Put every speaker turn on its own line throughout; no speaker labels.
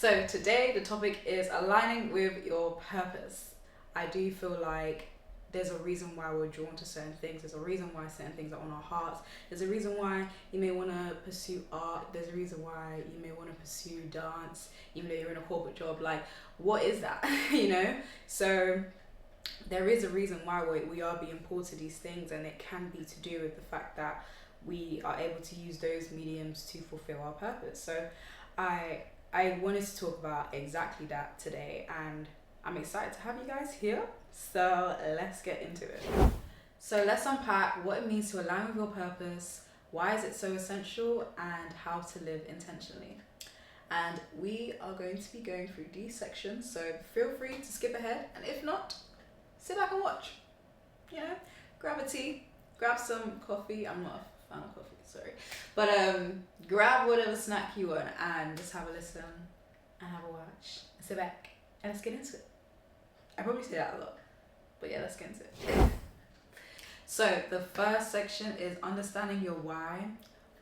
So today the topic is aligning with your purpose. I do feel like there's a reason why we're drawn to certain things. There's a reason why certain things are on our hearts. There's a reason why you may want to pursue art. There's a reason why you may want to pursue dance, even though you're in a corporate job. Like, what is that? So there is a reason why we are being pulled to these things, and it can be to do with the fact that we are able to use those mediums to fulfill our purpose. So I wanted to talk about exactly that today, and I'm excited to have you guys here. So let's get into it. So let's unpack what it means to align with your purpose, why is it so essential, and how to live intentionally. And we are going to be going through these sections, so feel free to skip ahead, and if not, sit back and watch. Grab a tea, grab some coffee. I'm not a fan of coffee, sorry. But grab whatever snack you want and just have a listen and have a watch. Sit back and let's get into it. I probably say that a lot, but yeah, let's get into it. So the first section is understanding your why.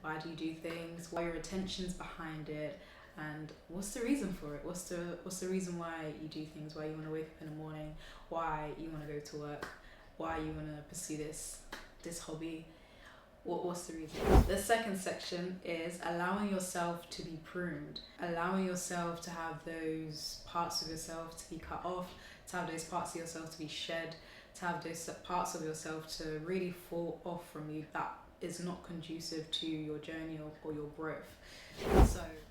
Why do you do things? What are your intentions behind it? And what's the reason for it? What's the reason why you do things? Why you want to wake up in the morning? Why you want to go to work? Why you want to pursue this hobby? What's the reason? The second section is allowing yourself to be pruned. Allowing yourself to have those parts of yourself to be cut off, to have those parts of yourself to be shed, to have those parts of yourself to really fall off from you that is not conducive to your journey or your growth.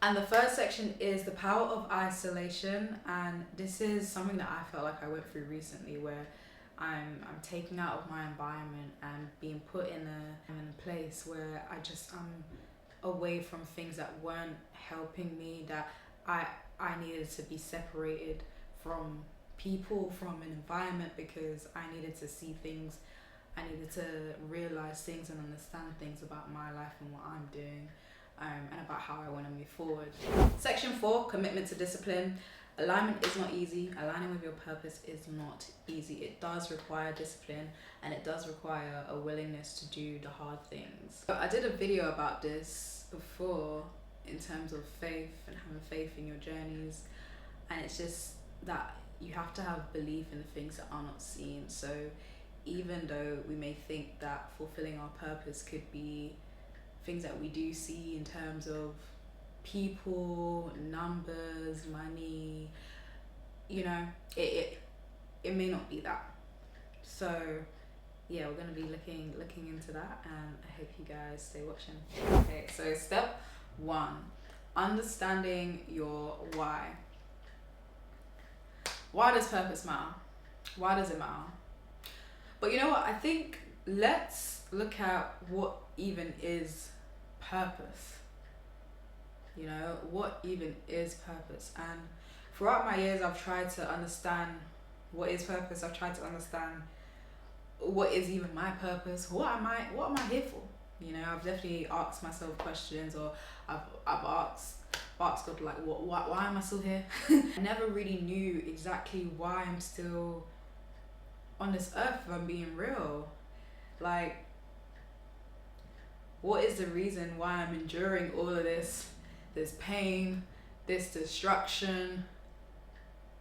And the third section is the power of isolation, and this is something that I felt like I went through recently, where I'm taken out of my environment and being put in a place where I'm away from things that weren't helping me, that I needed to be separated from people, from an environment, because I needed to see things, I needed to realize things and understand things about my life and what I'm doing, and about how I want to move forward. Section 4, commitment to discipline. Alignment is not easy. Aligning with your purpose is not easy. It does require discipline, and it does require a willingness to do the hard things. I did a video about this before in terms of faith and having faith in your journeys, and it's just that you have to have belief in the things that are not seen. So even though we may think that fulfilling our purpose could be things that we do see in terms of people, numbers, money, it may not be that. So yeah, we're going to be looking into that, and I hope you guys stay watching. Okay, so step 1, understanding your why. Why does purpose matter? Why does it matter? But you know what, I think let's look at what even is purpose. What even is purpose? And throughout my years, I've tried to understand what is purpose. I've tried to understand what is even my purpose. What am I here for? I've definitely asked myself questions, or I've asked God, like, why am I still here? I never really knew exactly why I'm still on this earth, if I'm being real. Like, what is the reason why I'm enduring all of this pain, this destruction,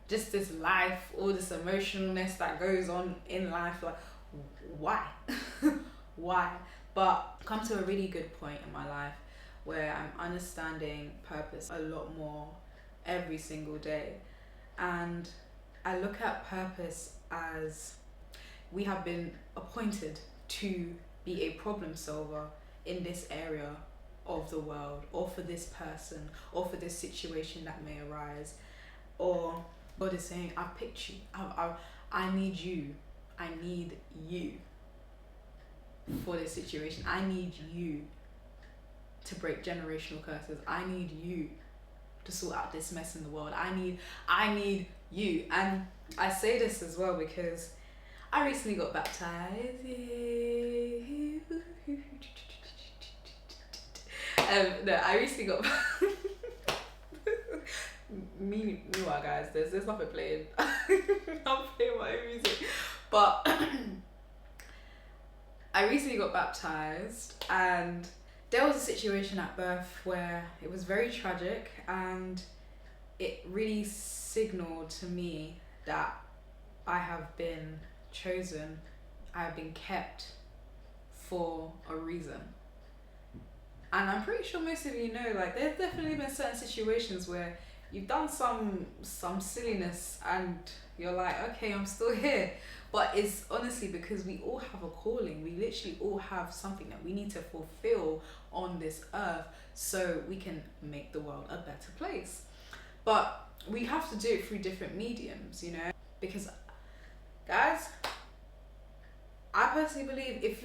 just this life, all this emotionalness that goes on in life? Like, why? Why? But I've come to a really good point in my life where I'm understanding purpose a lot more every single day. And I look at purpose as we have been appointed to be a problem solver in this area of the world, or for this person, or for this situation that may arise. Or God is saying, I've picked you. I need you. I need you for this situation. I need you to break generational curses. I need you to sort out this mess in the world. I need you. And I say this as well because I recently got baptized. I recently got meanwhile, guys, there's nothing playing. I'm playing my own music, but I recently got baptized, and there was a situation at birth where it was very tragic, and it really signaled to me that I have been chosen, I have been kept for a reason. And I'm pretty sure most of you know, like, there's definitely been certain situations where you've done some silliness and you're like, okay, I'm still here. But it's honestly because we all have a calling. We literally all have something that we need to fulfill on this earth so we can make the world a better place. But we have to do it through different mediums, you know? Because guys, I personally believe if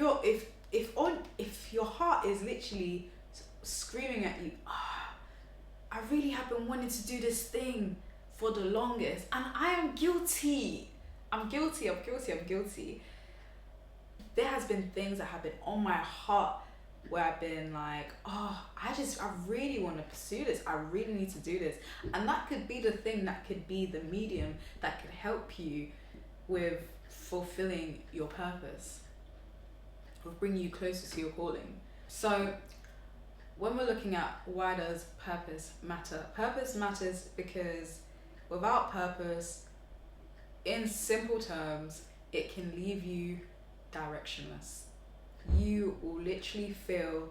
your heart is literally screaming at you, I really have been wanting to do this thing for the longest, and I am guilty. I'm guilty. There has been things that have been on my heart where I've been like, I really want to pursue this. I really need to do this. And that could be the thing, that could be the medium that could help you with fulfilling your purpose, or bring you closer to your calling. So when we're looking at why does purpose matter? Purpose matters because without purpose, in simple terms, it can leave you directionless. You will literally feel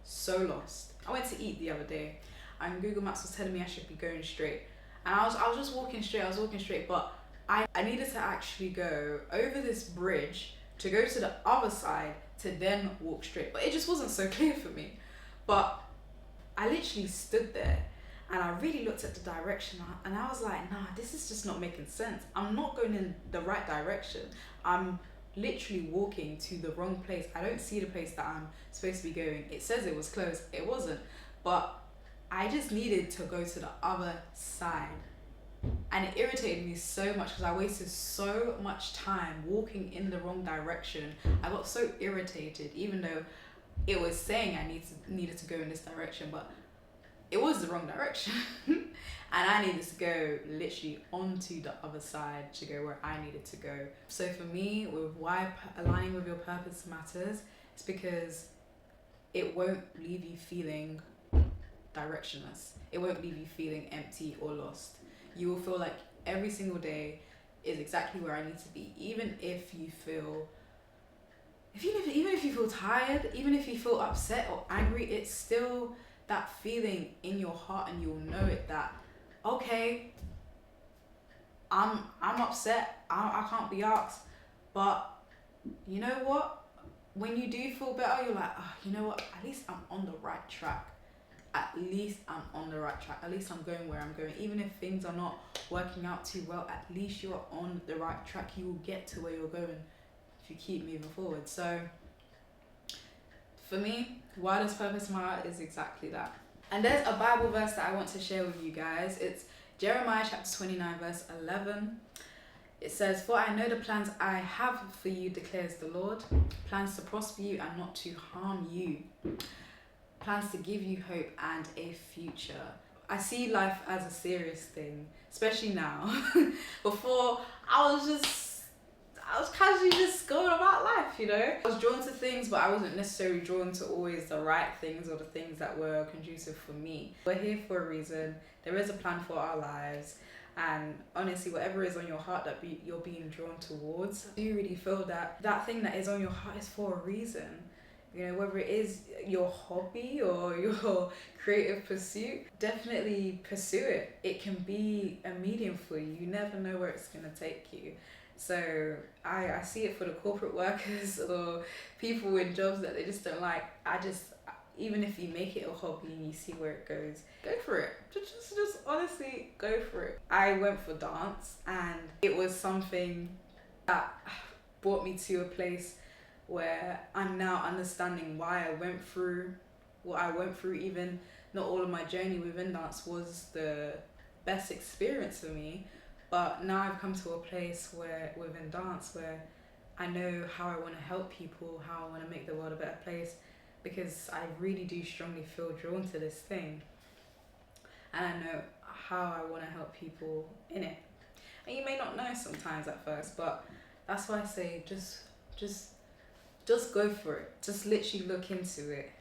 so lost. I went to eat the other day and Google Maps was telling me I should be going straight. And I was just walking straight, but I needed to actually go over this bridge to go to the other side to then walk straight. But it just wasn't so clear for me. But I literally stood there and I really looked at the direction and I was like, nah, this is just not making sense. I'm not going in the right direction. I'm literally walking to the wrong place. I don't see the place that I'm supposed to be going. It says it was closed. It wasn't. But I just needed to go to the other side. And it irritated me so much because I wasted so much time walking in the wrong direction. I got so irritated, even though it was saying I needed to go in this direction, but it was the wrong direction. And I needed to go literally onto the other side to go where I needed to go. So for me, with why aligning with your purpose matters, it's because it won't leave you feeling directionless. It won't leave you feeling empty or lost. You will feel like every single day is exactly where I need to be, even if you feel even if you feel tired, even if you feel upset or angry, it's still that feeling in your heart, and you'll know it that, okay, I'm upset, I can't be asked, but you know what? When you do feel better, you're like, you know what? At least I'm on the right track. At least I'm on the right track. At least I'm going where I'm going. Even if things are not working out too well, at least you're on the right track. You will get to where you're going if you keep moving forward. So for me, why does purpose matter is exactly that. And there's a Bible verse that I want to share with you guys. It's Jeremiah chapter 29 verse 11. It says, "For I know the plans I have for you, declares the Lord, plans to prosper you and not to harm you, plans to give you hope and a future." I see life as a serious thing, especially now. Before, I was casually just going about life, you know? I was drawn to things, but I wasn't necessarily drawn to always the right things or the things that were conducive for me. We're here for a reason. There is a plan for our lives. And honestly, whatever is on your heart that you're being drawn towards, do you really feel that that thing that is on your heart is for a reason? You know, whether it is your hobby or your creative pursuit, definitely pursue it. It can be a medium for you. You never know where it's going to take you. So I see it for the corporate workers or people in jobs that they just don't like. Even if you make it a hobby and you see where it goes, go for it. Just honestly go for it. I went for dance and it was something that brought me to a place where I'm now understanding why I went through what I went through. Even not all of my journey within dance was the best experience for me, but now I've come to a place where within dance where I know how I want to help people, how I want to make the world a better place, because I really do strongly feel drawn to this thing and I know how I want to help people in it. And you may not know sometimes at first, but that's why I say just go for it. Just literally look into it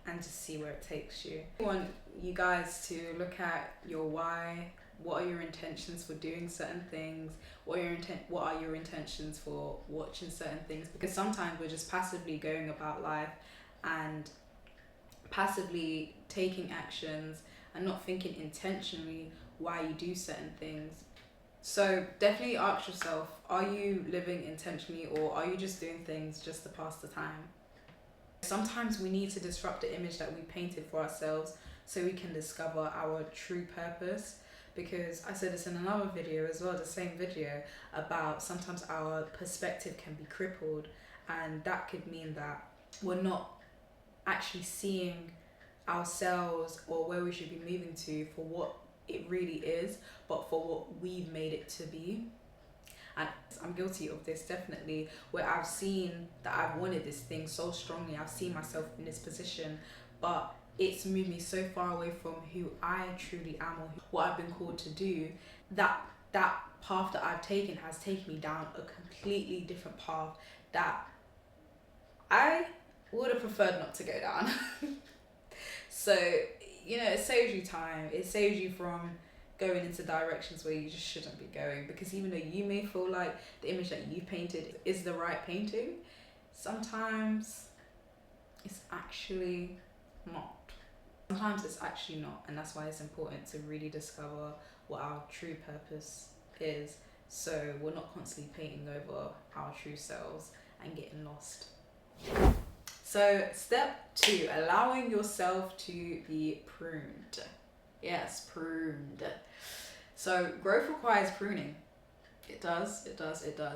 and just see where it takes you. I want you guys to look at your why What are your intentions for doing certain things? What are your intentions for watching certain things? Because sometimes we're just passively going about life and passively taking actions and not thinking intentionally why you do certain things. So definitely ask yourself, are you living intentionally, or are you just doing things just to pass the time? Sometimes we need to disrupt the image that we painted for ourselves so we can discover our true purpose. Because I said this in another video as well, the same video, about sometimes our perspective can be crippled, and that could mean that we're not actually seeing ourselves or where we should be moving to for what it really is, but for what we've made it to be. And I'm guilty of this, definitely, where I've seen that I've wanted this thing so strongly. I've seen myself in this position, but it's moved me so far away from who I truly am or what I've been called to do, that path that I've taken has taken me down a completely different path that I would have preferred not to go down. So, it saves you time. It saves you from going into directions where you just shouldn't be going, because even though you may feel like the image that you painted is the right painting, sometimes it's actually not. And that's why it's important to really discover what our true purpose is, so we're not constantly painting over our true selves and getting lost. So step 2, allowing yourself to be pruned. Yes, pruned. So growth requires pruning. It does.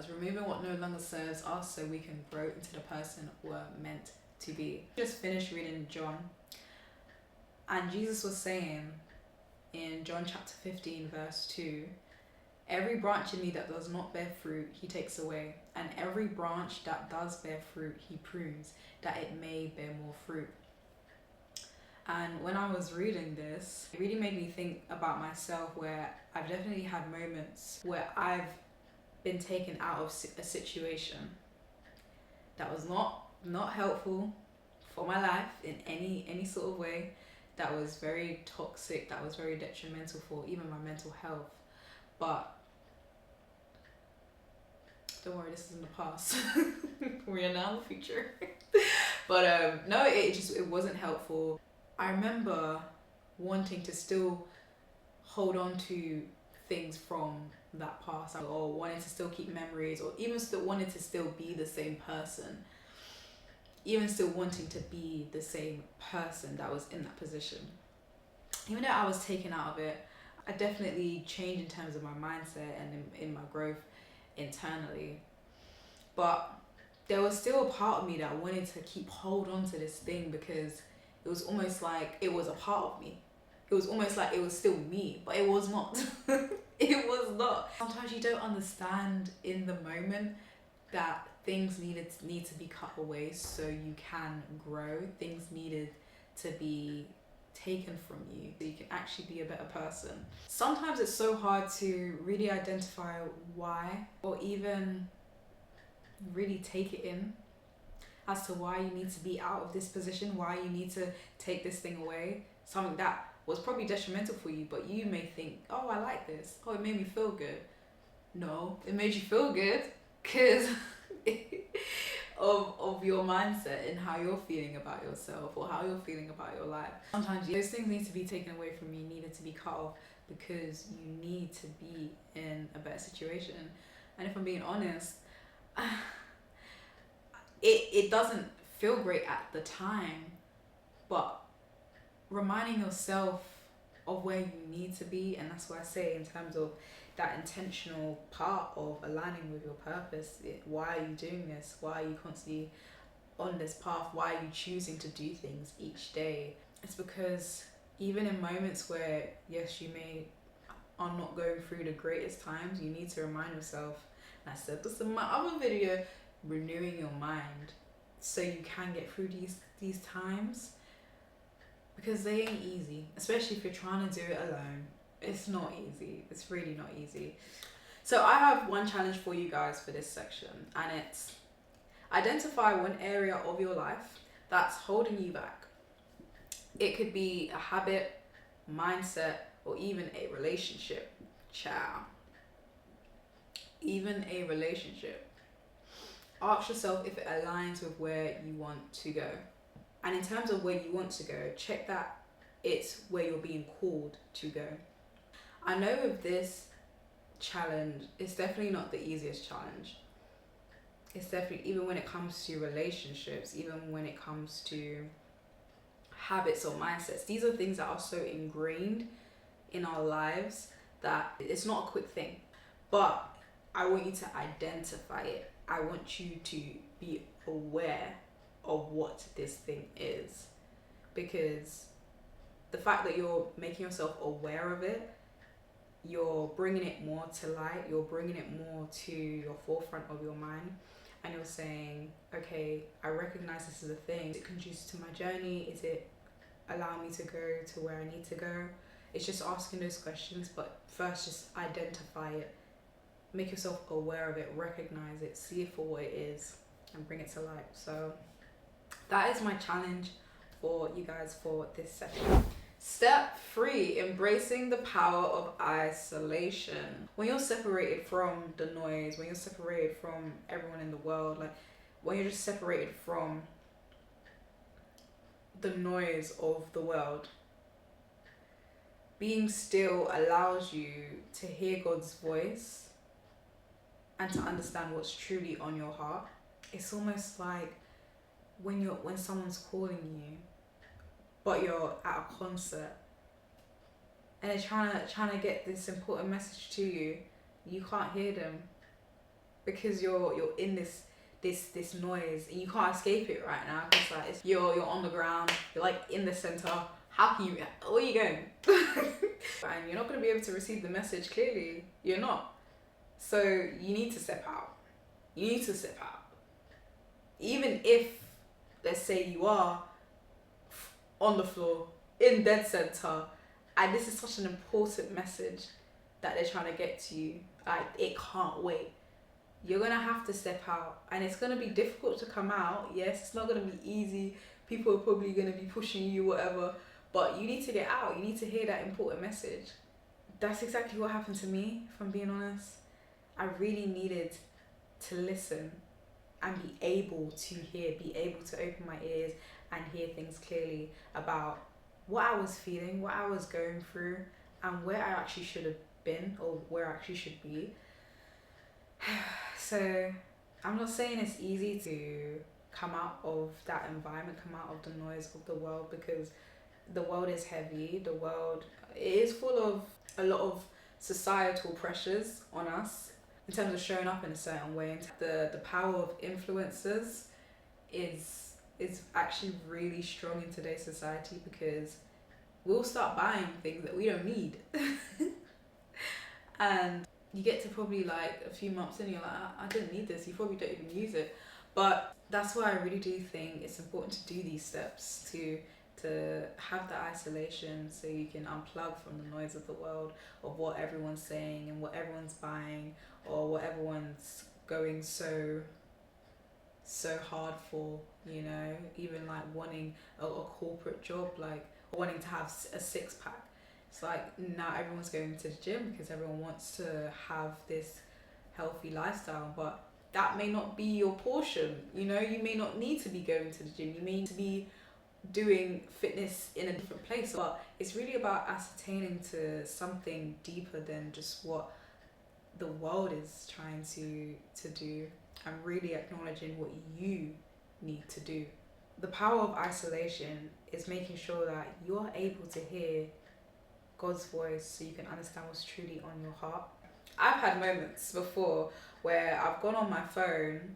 Removing what no longer serves us so we can grow into the person we're meant to be. Just finished reading John, and Jesus was saying in John chapter 15 verse 2, every branch in me that does not bear fruit, he takes away. And every branch that does bear fruit, he prunes, that it may bear more fruit. And when I was reading this, it really made me think about myself, where I've definitely had moments where I've been taken out of a situation that was not helpful for my life in any sort of way, that was very toxic, that was very detrimental for even my mental health. But don't worry, this is in the past. We are now in the future. But no, it wasn't helpful. I remember wanting to still hold on to things from that past, or wanting to still keep memories, or even still wanting to still be the same person, even still wanting to be the same person that was in that position. Even though I was taken out of it, I definitely changed in terms of my mindset and in my growth internally. But there was still a part of me that wanted to keep hold on to this thing, because it was almost like it was a part of me. It was almost like it was still me, but it was not. It was not. Sometimes you don't understand in the moment that things need to be cut away so you can grow. Things needed to be taken from you so you can actually be a better person. Sometimes it's so hard to really identify why, or even really take it in as to why you need to be out of this position, why you need to take this thing away, something that was probably detrimental for you, but you may think, oh, I like this, oh, it made me feel good. No, it made you feel good because of your mindset and how you're feeling about yourself or how you're feeling about your life. Sometimes those things need to be taken away from you, needed to be cut off, because you need to be in a better situation. And if I'm being honest, it doesn't feel great at the time, but reminding yourself of where you need to be, and that's what I say in terms of that intentional part of aligning with your purpose. Why are you doing this? Why are you constantly on this path? Why are you choosing to do things each day? It's because even in moments where, yes, you are not going through the greatest times, you need to remind yourself, and I said this in my other video, renewing your mind so you can get through these times, because they ain't easy, especially if you're trying to do it alone. It's not easy. It's really not easy. So I have one challenge for you guys for this section, and it's identify one area of your life that's holding you back. It could be a habit, mindset, or even a relationship. Ciao. Even a relationship. Ask yourself if it aligns with where you want to go. And in terms of where you want to go, check that it's where you're being called to go. I know with this challenge, it's definitely not the easiest challenge. It's definitely, even when it comes to relationships, even when it comes to habits or mindsets, these are things that are so ingrained in our lives that it's not a quick thing. But I want you to identify it. I want you to be aware of what this thing is, because the fact that you're making yourself aware of it, you're bringing it more to light, you're bringing it more to your forefront of your mind, and you're saying, okay, I recognize this is a thing. Is it conducive to my journey? Is it allowing me to go to where I need to go? It's just asking those questions, but first just identify it. Make yourself aware of it, recognize it, see it for what it is, and bring it to light. So that is my challenge for you guys for this session. Step 3, embracing the power of isolation. When you're separated from the noise, when you're separated from everyone in the world, like when you're just separated from the noise of the world, being still allows you to hear God's voice and to understand what's truly on your heart. It's almost like when someone's calling you, but you're at a concert and they're trying to get this important message to you. You can't hear them because you're in this noise and you can't escape it right now, because like you're on the ground, you're like in the center. How can you, where are you going? And you're not going to be able to receive the message clearly. You're not. So you need to step out. You need to step out. Even if, let's say, you are on the floor in dead center and this is such an important message that they're trying to get to you, like it can't wait. You're gonna have to step out, and it's gonna be difficult to come out. Yes, it's not gonna be easy. People are probably gonna be pushing you, whatever, but you need to get out. You need to hear that important message. That's exactly what happened to me, if I'm being honest. I really needed to listen and be able to hear, be able to open my ears and hear things clearly about what I was feeling, what I was going through, and where I actually should have been or where I actually should be. So I'm not saying it's easy to come out of that environment, come out of the noise of the world, because the world is heavy. The world is full of a lot of societal pressures on us in terms of showing up in a certain way. The power of influencers is actually really strong in today's society, because we'll start buying things that we don't need. And you get to probably like a few months in, you're like, I didn't need this. You probably don't even use it. But that's why I really do think it's important to do these steps, to have the isolation so you can unplug from the noise of the world, of what everyone's saying and what everyone's buying, or what everyone's going so hard for, you know, even like wanting a corporate job, like wanting to have a six-pack. It's like now everyone's going to the gym because everyone wants to have this healthy lifestyle, but that may not be your portion. You know, you may not need to be going to the gym. You may need to be doing fitness in a different place. But it's really about ascertaining to something deeper than just what the world is trying to do, and really acknowledging what you need to do. The power of isolation is making sure that you're able to hear God's voice so you can understand what's truly on your heart. I've had moments before where I've gone on my phone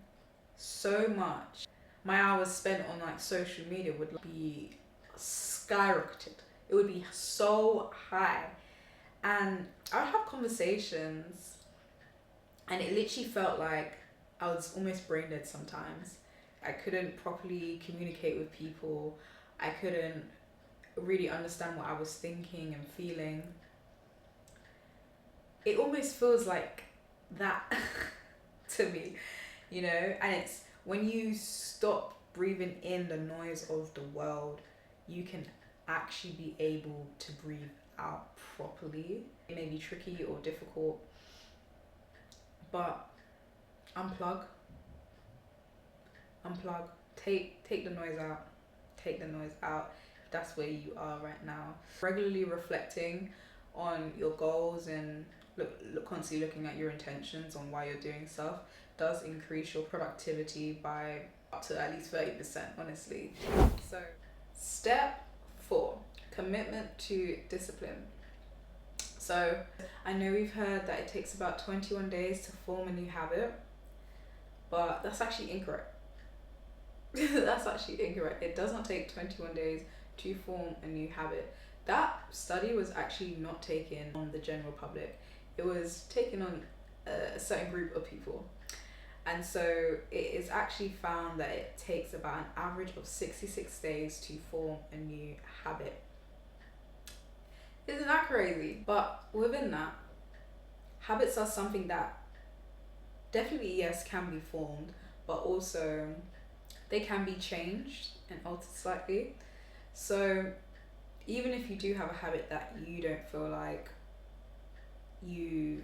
so much. My hours spent on like social media would be skyrocketed. It would be so high. And I would have conversations and it literally felt like I was almost brain dead sometimes. I couldn't properly communicate with people. I couldn't really understand what I was thinking and feeling. It almost feels like that to me, you know? And it's when you stop breathing in the noise of the world, you can actually be able to breathe out properly. It may be tricky or difficult, but unplug, take the noise out, if that's where you are right now. Regularly reflecting on your goals and constantly looking at your intentions on why you're doing stuff does increase your productivity by up to at least 30%, honestly. So step 4, commitment to discipline. So I know we've heard that it takes about 21 days to form a new habit, but that's actually incorrect. That's actually incorrect. It does not take 21 days to form a new habit. That study was actually not taken on the general public. It was taken on a certain group of people. And so it is actually found that it takes about an average of 66 days to form a new habit. Isn't that crazy? But within that, habits are something that definitely, yes, can be formed, but also they can be changed and altered slightly. So even if you do have a habit that you don't feel like you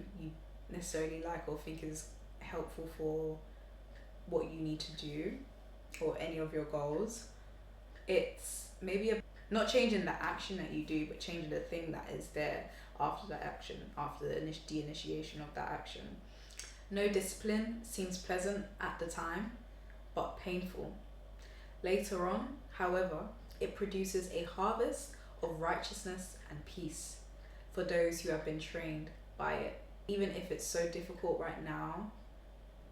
necessarily like or think is helpful for what you need to do or any of your goals, it's maybe not changing the action that you do, but changing the thing that is there after that action, after the initiation of that action. No discipline seems pleasant at the time, but painful. Later on, however, it produces a harvest of righteousness and peace for those who have been trained by it. Even if it's so difficult right now,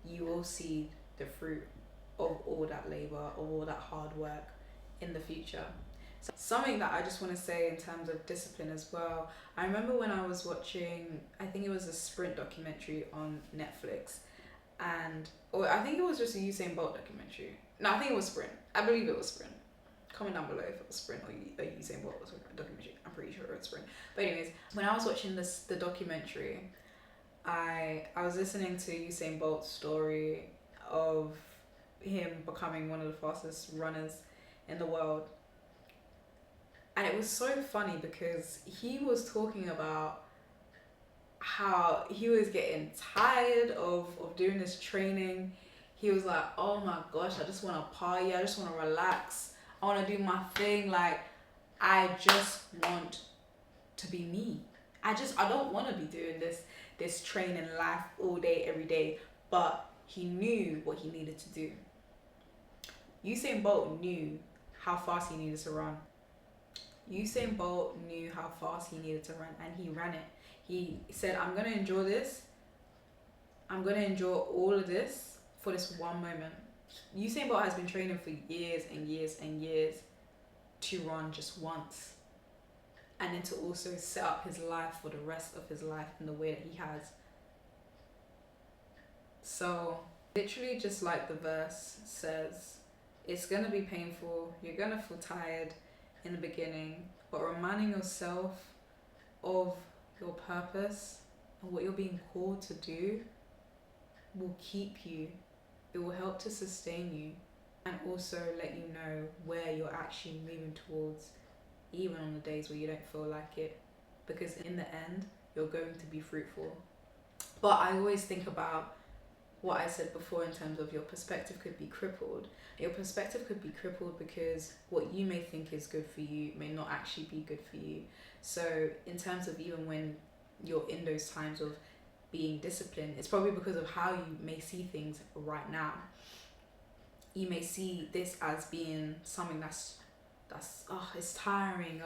you will see the fruit of all that labor, of all that hard work in the future. So something that I just want to say in terms of discipline as well, I remember when I was watching, I think it was a sprint documentary on Netflix, or I think it was just a Usain Bolt documentary. No, I think it was sprint. I believe it was sprint. Comment down below if it was sprint or a Usain Bolt documentary. I'm pretty sure it was sprint. But anyways, when I was watching the documentary, I was listening to Usain Bolt's story of him becoming one of the fastest runners in the world. And it was so funny because he was talking about how he was getting tired of doing this training. He was like, oh my gosh, I just want to party, I just want to relax, I want to do my thing, like I just want to be me. I don't want to be doing this training life all day every day. But he knew what he needed to do. Usain Bolt knew how fast he needed to run. Usain Bolt knew how fast he needed to run, and he ran it. He said, I'm going to enjoy this. I'm going to enjoy all of this for this one moment. Usain Bolt has been training for years and years and years to run just once. And then to also set up his life for the rest of his life in the way that he has. So, literally just like the verse says, it's going to be painful. You're going to feel tired in the beginning. But reminding yourself of your purpose and what you're being called to do will keep you. It will help to sustain you and also let you know where you're actually moving towards, even on the days where you don't feel like it, because in the end you're going to be fruitful. But I always think about what I said before in terms of your perspective could be crippled. Your perspective could be crippled because what you may think is good for you may not actually be good for you. So in terms of even when you're in those times of being disciplined, it's probably because of how you may see things right now. You may see this as being something that's it's tiring,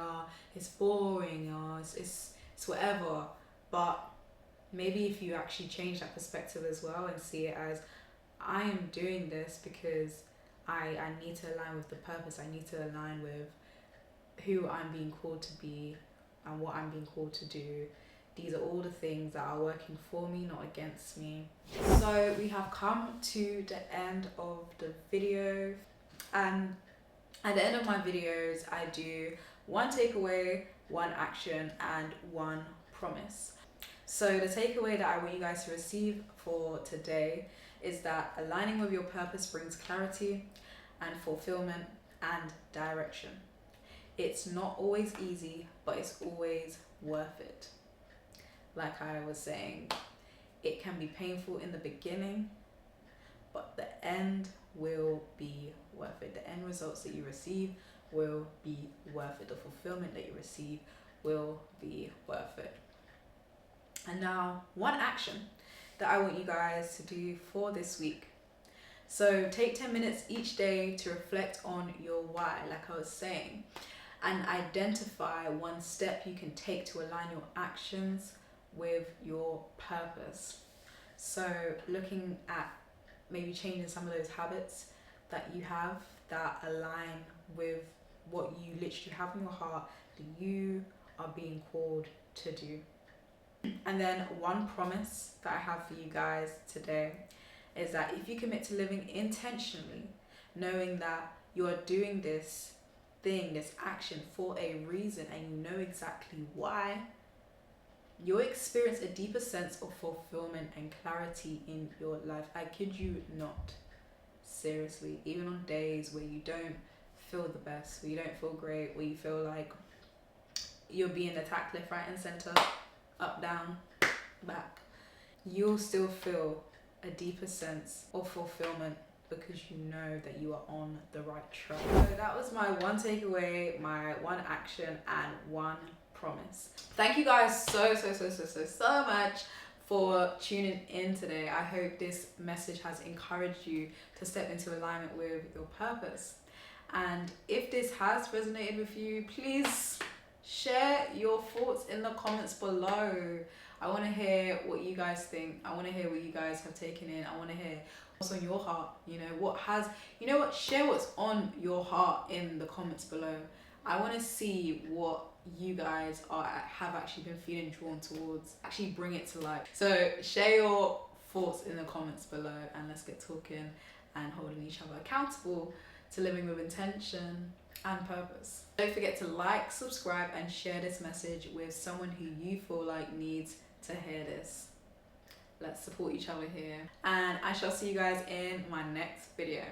it's boring, it's whatever. But maybe if you actually change that perspective as well and see it as, I am doing this because I need to align with the purpose, I need to align with who I'm being called to be and what I'm being called to do. These are all the things that are working for me, not against me. So we have come to the end of the video, and at the end of my videos I do one takeaway, one action and one promise. So the takeaway that I want you guys to receive for today is that aligning with your purpose brings clarity and fulfillment and direction. It's not always easy, but it's always worth it. Like I was saying, it can be painful in the beginning, but the end will be worth it. The end results that you receive will be worth it. The fulfillment that you receive will be worth it. And now, one action that I want you guys to do for this week. So take 10 minutes each day to reflect on your why, like I was saying, and identify one step you can take to align your actions with your purpose. So looking at maybe changing some of those habits that you have that align with what you literally have in your heart that you are being called to do. And then one promise that I have for you guys today is that if you commit to living intentionally, knowing that you are doing this thing, this action for a reason, and you know exactly why, you'll experience a deeper sense of fulfillment and clarity in your life. I kid you not. Seriously, even on days where you don't feel the best, where you don't feel great, where you feel like you're being attacked left, right, and center, up, down, back, you'll still feel a deeper sense of fulfillment because you know that you are on the right track. So that was my one takeaway, my one action, and one promise. Thank you guys so much for tuning in today. I hope this message has encouraged you to step into alignment with your purpose. And if this has resonated with you, please share your thoughts in the comments below. I want to hear what you guys think. I want to hear what you guys have taken in. I want to hear what's on your heart. Share what's on your heart in the comments below. I want to see what you guys have actually been feeling drawn towards. Actually bring it to life. So share your thoughts in the comments below, and let's get talking and holding each other accountable to living with intention and purpose. Don't forget to like, subscribe, and share this message with someone who you feel like needs to hear this. Let's support each other here, and I shall see you guys in my next video.